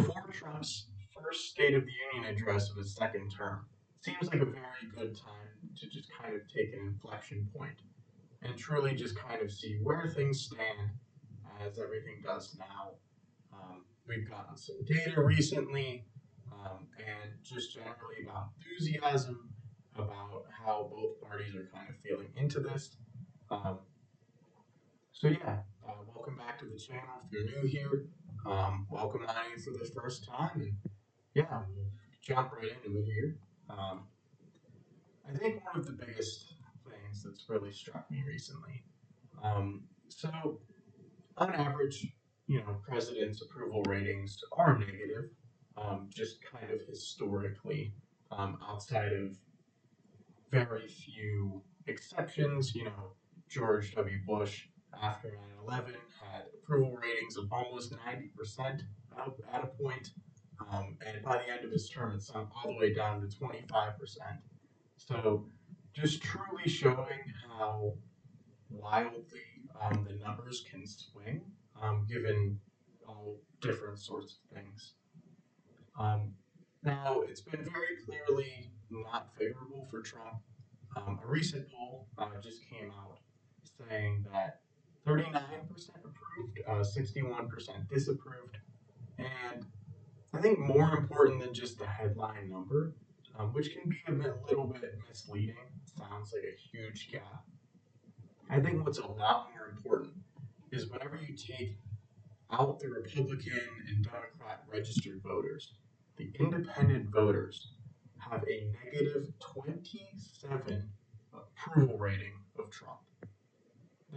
Before Trump's first State of the Union address of his second term, seems like a very good time to just kind of take an inflection point and truly just kind of see where things stand as everything does now. We've gotten some data recently and just generally about enthusiasm about how both parties are kind of feeling into this. Um, Welcome back to the channel if you're new here. Welcome on in for the first time, and we'll jump right into it here. Um, I think one of the biggest things that's really struck me recently. So on average, presidents' approval ratings are negative, just kind of historically, outside of very few exceptions. George W. Bush after 9/11 had approval ratings of almost 90% at a point, and by the end of his term, it sunk all the way down to 25%. So, just truly showing how wildly the numbers can swing, given all different sorts of things. Um, Now, it's been very clearly not favorable for Trump. A recent poll just came out saying that 39% approved, 61% disapproved, and I think more important than just the headline number, which can be little bit misleading, sounds like a huge gap. I think what's a lot more important is whenever you take out the Republican and Democrat registered voters, the independent voters have a negative 27 approval rating of Trump.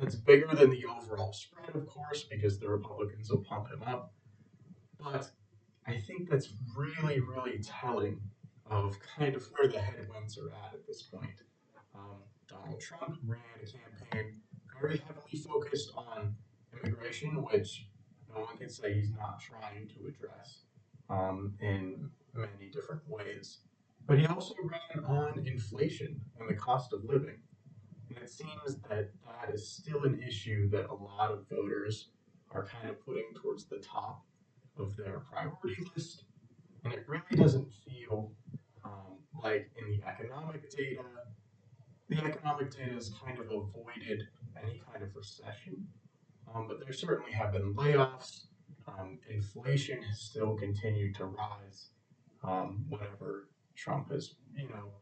That's bigger than the overall spread, of course, because the Republicans will pump him up. But I think that's really, really telling of kind of where the headwinds are at this point. Donald Trump ran a campaign very heavily focused on immigration, which no one can say he's not trying to address in many different ways. But he also ran on inflation and the cost of living. And it seems that that is still an issue that a lot of voters are kind of putting towards the top of their priority list. And it really doesn't feel like in the economic data has kind of avoided any kind of recession. But there certainly have been layoffs. Inflation has still continued to rise. Whatever Trump has,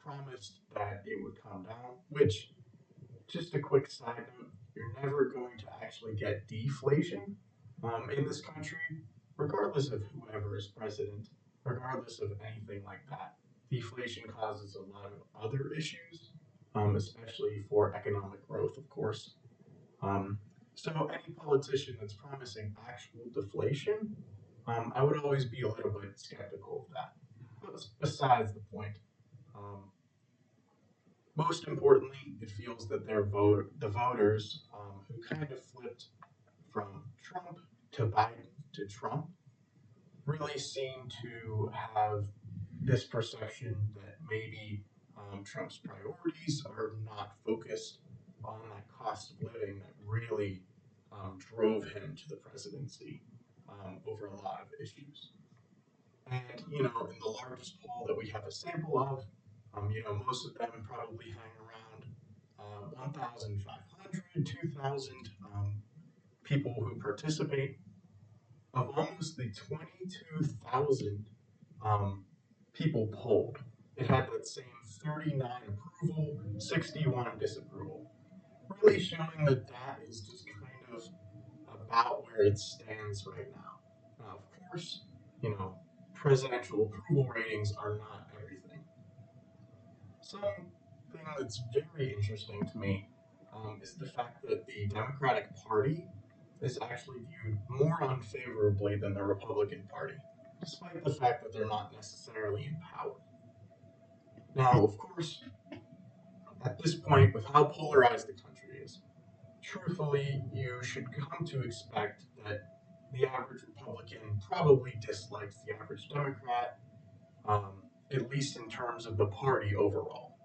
promised that it would come down, which, just a quick side note, you're never going to actually get deflation in this country, regardless of whoever is president, regardless of anything like that. Deflation causes a lot of other issues, especially for economic growth, of course. Um, so any politician that's promising actual deflation, I would always be a little bit skeptical of that. But besides the point. Um, Most importantly, it feels that the voters who kind of flipped from Trump to Biden to Trump really seem to have this perception that maybe Trump's priorities are not focused on that cost of living that really drove him to the presidency over a lot of issues. And, in the largest poll that we have a sample of, most of them probably hang around 1,500, 2,000 people who participate. Of almost the 22,000 um, people polled, it had that same 39 approval, 61 disapproval. Really showing that that is just kind of about where it stands right now. Now, of course, you know, presidential approval ratings are not everything. Something that's very interesting to me is the fact that the Democratic Party is actually viewed more unfavorably than the Republican Party, despite the fact that they're not necessarily in power. Now, of course, at this point, with how polarized the country is, truthfully, you should come to expect that the average Republican probably dislikes the average Democrat, at least in terms of the party overall.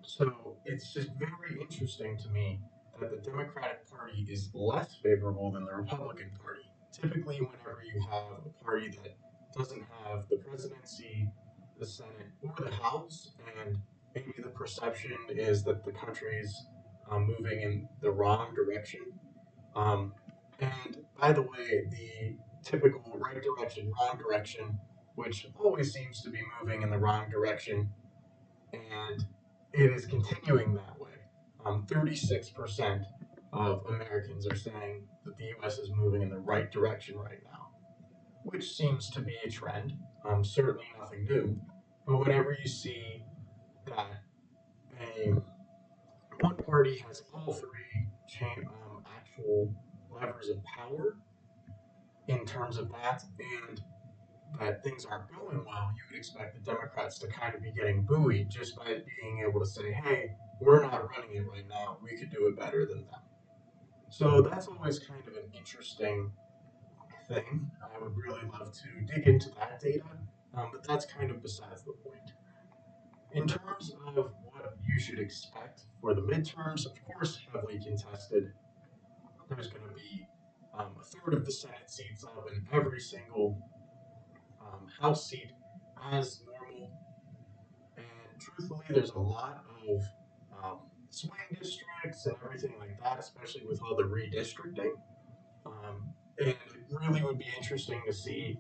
So it's just very interesting to me that the Democratic Party is less favorable than the Republican Party. typically whenever you have a party that doesn't have the presidency, the Senate, or the House, and maybe the perception is that the country's moving in the wrong direction. Um, and by the way, the typical right direction, wrong direction, which always seems to be moving in the wrong direction, and it is continuing that way. 36% of Americans are saying that the U.S. is moving in the right direction right now, which seems to be a trend. Certainly nothing new, but whenever you see that a one party has all three actual levers of power in terms of that, and that things aren't going well, you would expect the Democrats to kind of be getting buoyed just by being able to say, hey, we're not running it right now. We could do it better than them. So that's always kind of an interesting thing. I would really love to dig into that data, but that's kind of besides the point. In terms of what you should expect for the midterms, of course, heavily contested. There's going to be a third of the Senate seats up in every single House seat as normal. And truthfully, there's a lot of swing districts and everything like that, especially with all the redistricting. And it really would be interesting to see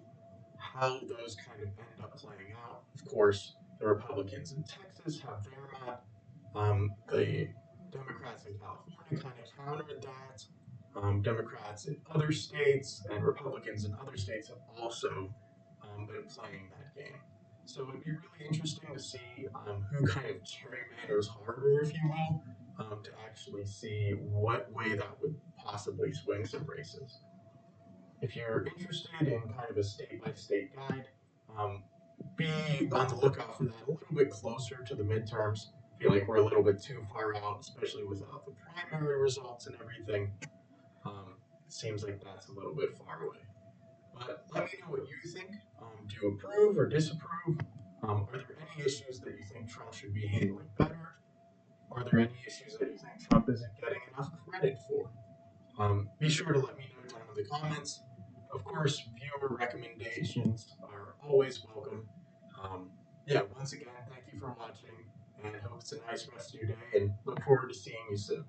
how those kind of end up playing out. Of course, the Republicans in Texas have their map. The Democrats in California kind of countered that. Democrats in other states and Republicans in other states have also been playing that game. So it'd be really interesting to see who kind of gerrymanders harder, if you will, to actually see what way that would possibly swing some races. If you're interested in kind of a state by state guide, um, be on the lookout for that a little bit closer to the midterms. I feel like we're a little bit too far out, especially without the primary results and everything. It seems like that's a little bit far away. But let me know what you think. Do you approve or disapprove? Are there any issues that you think Trump should be handling better? Are there any issues that you think Trump isn't getting enough credit for? Be sure to let me know down in the comments. Of course, viewer recommendations are always welcome. Um, yeah, once again, thank you for watching, and I hope it's a nice rest of your day, and look forward to seeing you soon.